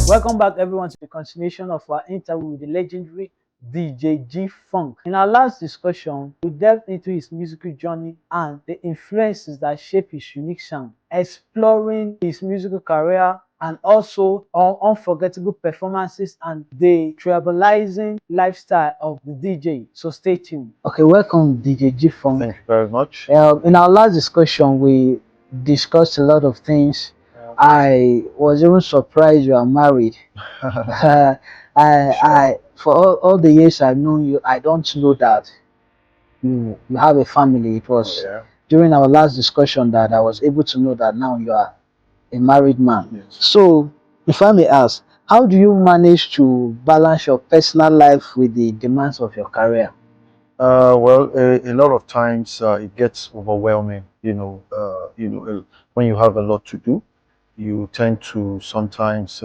Welcome back, everyone, to the continuation of our interview with the legendary DJ G-Funk. In our last discussion, we delved into his musical journey and the influences that shape his unique sound, exploring his musical career and also unforgettable performances and the trailblazing lifestyle of the DJ. So stay tuned. Okay, welcome, DJ G-Funk. Thank you very much. In our last discussion, we discussed a lot of things. I was even surprised you are married. For all the years I've known you, I don't know that you have a family. It was during our last discussion that I was able to know that now you are a married man. Yes. So, if I may ask, how do you manage to balance your personal life with the demands of your career? Well, a lot of times it gets overwhelming. When you have a lot to do, you tend to sometimes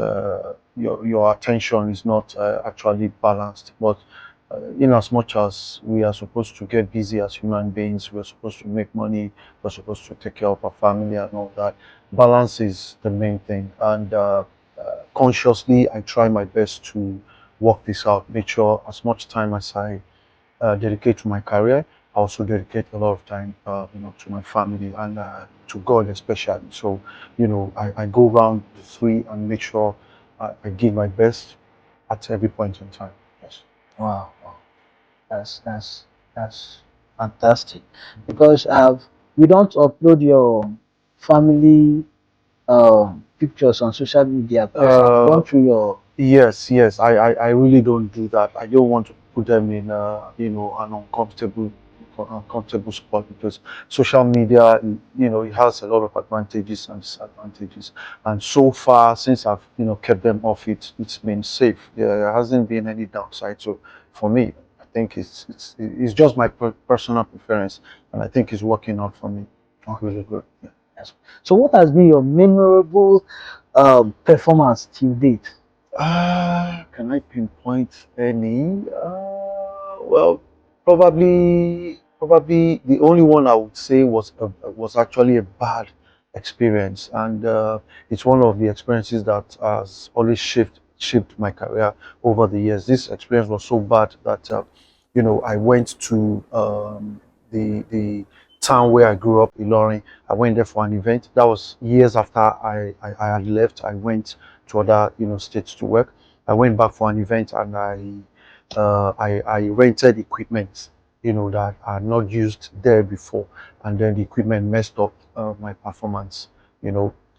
your attention is not actually balanced. But in as much as we are supposed to get busy as human beings, we're supposed to make money, we're supposed to take care of our family and all that. Balance is the main thing, and consciously, I try my best to work this out. Make sure as much time as I dedicate to my career, I also dedicate a lot of time, to my family and to God especially. So, I go around the three and make sure I give my best at every point in time. Yes. Wow, that's fantastic. Because you don't upload your family pictures on social media. Because I've gone through your Yes, I really don't do that. I don't want to put them in an uncomfortable spot, because social media, it has a lot of advantages and disadvantages. And so far, since I've kept them off, it's been safe. There hasn't been any downside. So for me, I think it's just my personal preference, and I think it's working out for me. Really good. Yeah. Yes. So what has been your memorable performance till date? Can I pinpoint any? Well, probably the only one I would say was actually a bad experience, and it's one of the experiences that has always shaped my career over the years. This experience was so bad that I went to the town where I grew up, Ilorin. I went there for an event. That was years after I had left. I went to other states to work. I went back for an event, and I rented equipment that I had not used there before, and then the equipment messed up my performance.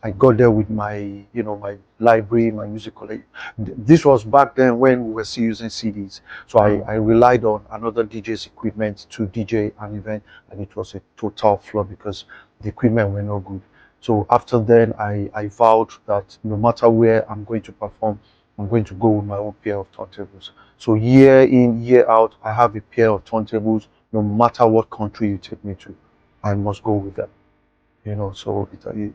I got there with my my library, my music collection. This was back then when we were still using CDs, so I relied on another DJ's equipment to DJ an event, and it was a total flop because the equipment were no good. So after then, I vowed that no matter where I'm going to perform, I'm going to go with my own pair of turntables. So year in, year out, I have a pair of turntables. No matter what country you take me to, I must go with them. So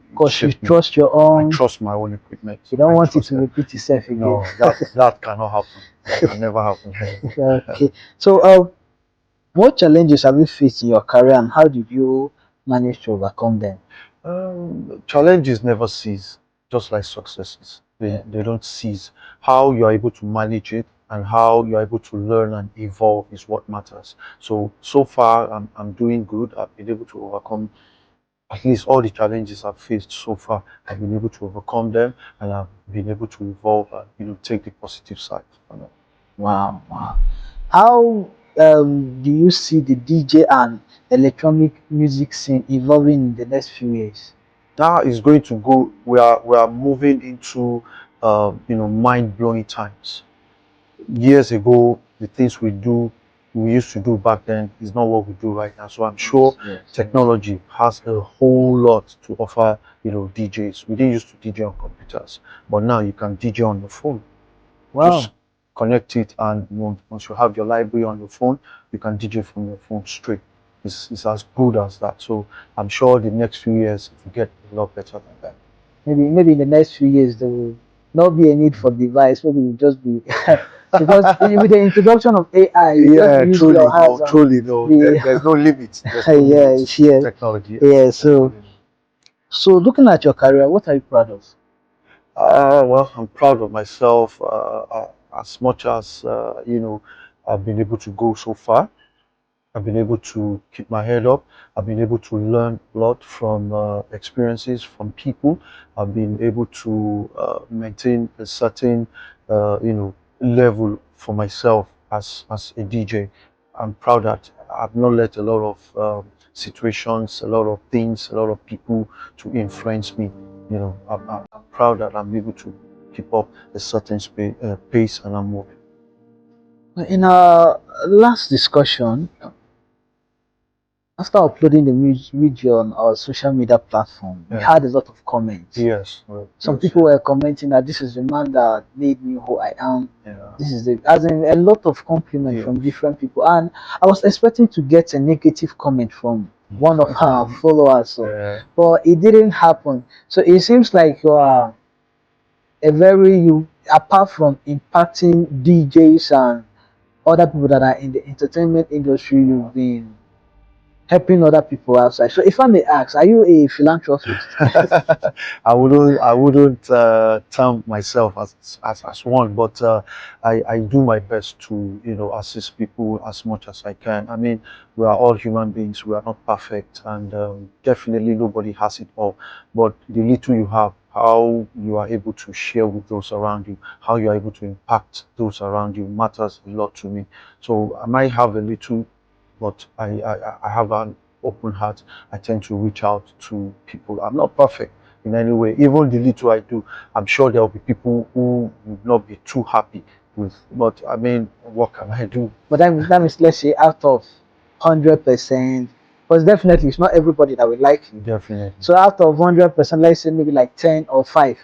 Because you trust your own. I trust my own equipment. You don't want it to repeat itself again. No, that cannot happen. That can never happen. Okay. So, what challenges have you faced in your career, and how did you manage to overcome them? Challenges never cease, just like successes. They don't cease. How you are able to manage it and how you are able to learn and evolve is what matters. So far, I'm doing good. I've been able to overcome at least all the challenges I've faced so far. I've been able to overcome them, and I've been able to evolve and take the positive side. Wow. How do you see the DJ and electronic music scene evolving in the next few years? Now is going to go. We are moving into mind-blowing times. Years ago, the things we used to do back then is not what we do right now. So I'm sure technology has a whole lot to offer DJs. We didn't used to DJ on computers, but now you can DJ on your phone. Wow. Just connect it, and once you have your library on your phone, you can DJ from your phone straight. It's as good as that. So I'm sure the next few years it will get a lot better than that. Maybe in the next few years there will not be a need for device. Maybe it will just be because with the introduction of AI, truly, there's no limit. There's technology. Yeah. So looking at your career, what are you proud of? Well, I'm proud of myself as much as I've been able to go so far. I've been able to keep my head up. I've been able to learn a lot from experiences from people. I've been able to maintain a certain, level for myself as a DJ. I'm proud that I've not let a lot of situations, a lot of things, a lot of people to influence me. I'm proud that I'm able to keep up a certain pace and I'm moving. In our last discussion, after uploading the video on our social media platform, we Yeah. had a lot of comments. Yes. Well, Some yes. people were commenting that this is the man that made me who I am. Yeah. This is the, as in a lot of compliments from Yes. different people, and I was expecting to get a negative comment from one of our followers, but it didn't happen. So it seems like you are a very you apart from impacting DJs and other people that are in the entertainment industry, you've been helping other people outside. So if I may ask, are you a philanthropist? I wouldn't term myself as one, but I do my best to assist people as much as I can. I mean, we are all human beings. We are not perfect, and definitely nobody has it all. But the little you have, how you are able to share with those around you, how you are able to impact those around you matters a lot to me. So I might have a little, but I have an open heart. I tend to reach out to people. I'm not perfect in any way. Even the little I do, I'm sure there will be people who will not be too happy with. But I mean, what can I do? But that means let's say out of 100%, because definitely it's not everybody that will like you. Definitely. So out of 100%, let's say maybe like 10 or 5.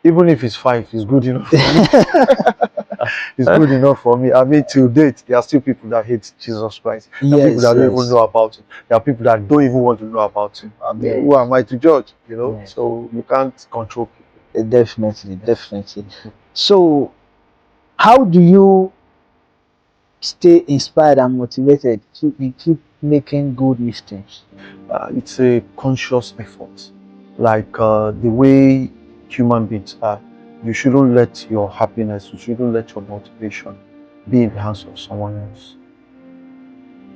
Even if it's 5, it's good enough for me. It's good enough for me. I mean, till date, there are still people that hate Jesus Christ. There are people that don't even know about it. There are people that don't even want to know about him. I mean, who am I to judge? So you can't control people. Definitely. So how do you stay inspired and motivated to keep making good mistakes? It's a conscious effort, like the way human beings are. You shouldn't let your happiness, you shouldn't let your motivation be in the hands of someone else.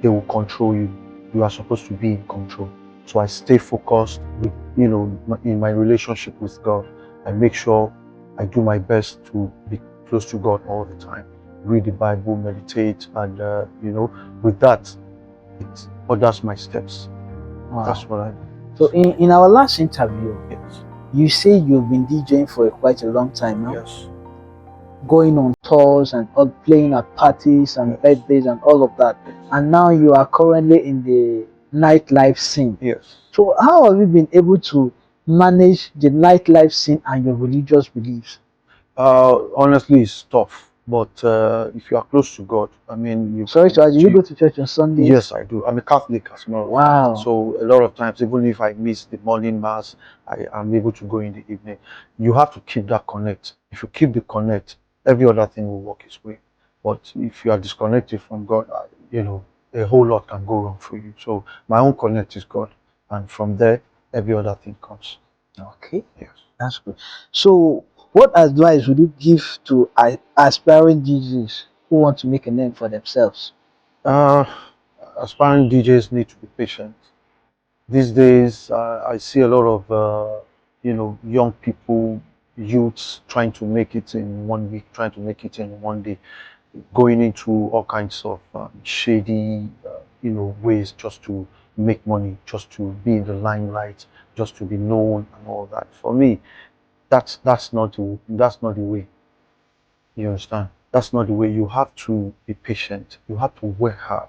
They will control you. You are supposed to be in control. So I stay focused with, in my relationship with God. I make sure I do my best to be close to God all the time. Read the Bible, meditate, and with that, it orders my steps. Wow. That's what I do. So in our last interview, Yes. you say you've been DJing for quite a long time now. Yes. Going on tours and playing at parties and birthdays and all of that. And now you are currently in the nightlife scene. Yes. So how have you been able to manage the nightlife scene and your religious beliefs? Honestly, it's tough. But if you are close to God, I mean, Sorry to ask, you go to church on Sundays? Yes, I do. I'm a Catholic as well. Wow. So a lot of times, even if I miss the morning mass, I'm able to go in the evening. You have to keep that connect. If you keep the connect, every other thing will work its way. But if you are disconnected from God, a whole lot can go wrong for you. So my own connect is God, and from there, every other thing comes. Okay. Yes. That's good. So what advice would you give to aspiring DJs who want to make a name for themselves? Aspiring DJs need to be patient. These days, I see a lot of young people, youths trying to make it in 1 week, trying to make it in 1 day, going into all kinds of shady, ways just to make money, just to be in the limelight, just to be known and all that. For me, that's not the way. You understand? That's not the way. You have to be patient. You have to work hard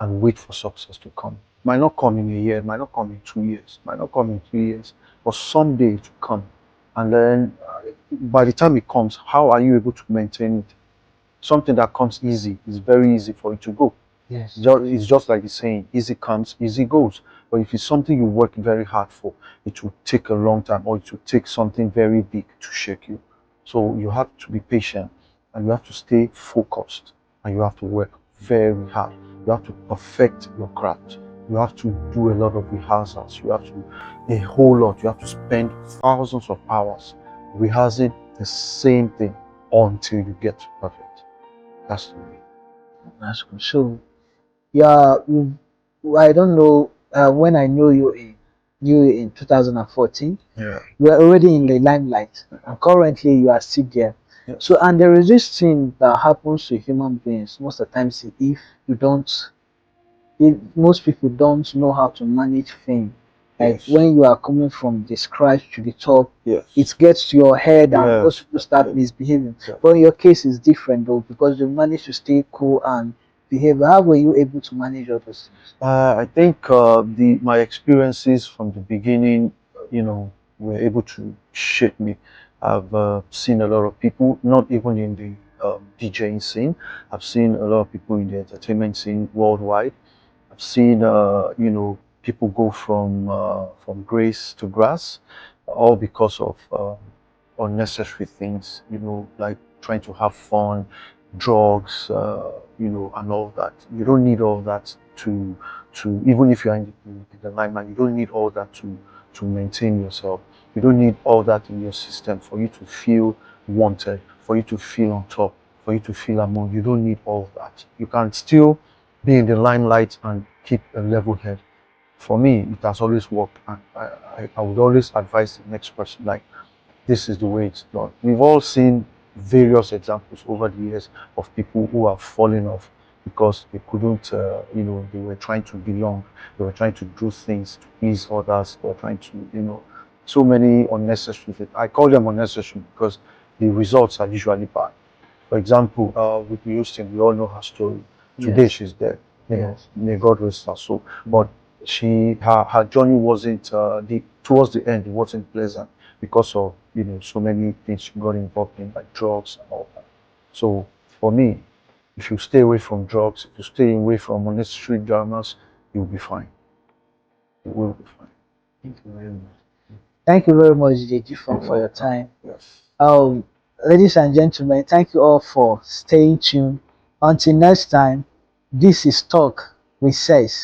and wait for success to come. Might not come in a year, might not come in 2 years, might not come in 3 years, but someday it will come. And then by the time it comes, how are you able to maintain it? Something that comes easy is very easy for it to go. Yes. It's just like the saying, easy comes, easy goes. But if it's something you work very hard for, it will take a long time, or it will take something very big to shake you. So you have to be patient, and you have to stay focused, and you have to work very hard. You have to perfect your craft. You have to do a lot of rehearsals. You have to a whole lot. You have to spend thousands of hours rehearsing the same thing until you get perfect. That's the way. That's cool. So, yeah, I don't know. When I know you in 2014, Yeah. you were already in the limelight, and currently you are still there. Yes. So, and there is this thing that happens to human beings most of the times. If you don't, if most people don't know how to manage fame, like Yes. when you are coming from the scratch to the top, Yes. it gets to your head and Yes. most people start Yes. misbehaving. Yes. But in your case, it's different though because you managed to stay cool and behave. How were you able to manage all those things? I think my experiences from the beginning, were able to shape me. I've seen a lot of people, not even in the DJing scene. I've seen a lot of people in the entertainment scene worldwide. I've seen, people go from grace to grass, all because of unnecessary things, like trying to have fun, drugs, and all that. You don't need all that to even if you're in the limelight, you don't need all that to maintain yourself. You don't need all that in your system for you to feel wanted, for you to feel on top, for you to feel among. You don't need all that. You can still be in the limelight and keep a level head. For me, it has always worked, and I would always advise the next person, like, this is the way it's done. We've all seen various examples over the years of people who have fallen off because they couldn't, they were trying to belong, they were trying to do things to please others, they were trying to, so many unnecessary things. I call them unnecessary because the results are usually bad. For example, with Houston, we all know her story. Today Yes. she's dead. Yes. May God rest her soul. But her journey wasn't towards the end. It wasn't pleasant because of so many things she got involved in, like drugs and all that. So for me, if you stay away from drugs, if you stay away from unnecessary dramas, you'll be fine. You will be fine. Thank you very much. Thank you very much, DJGFUNK, for your time. Yes. Ladies and gentlemen, thank you all for staying tuned. Until next time, this is Talk with Says.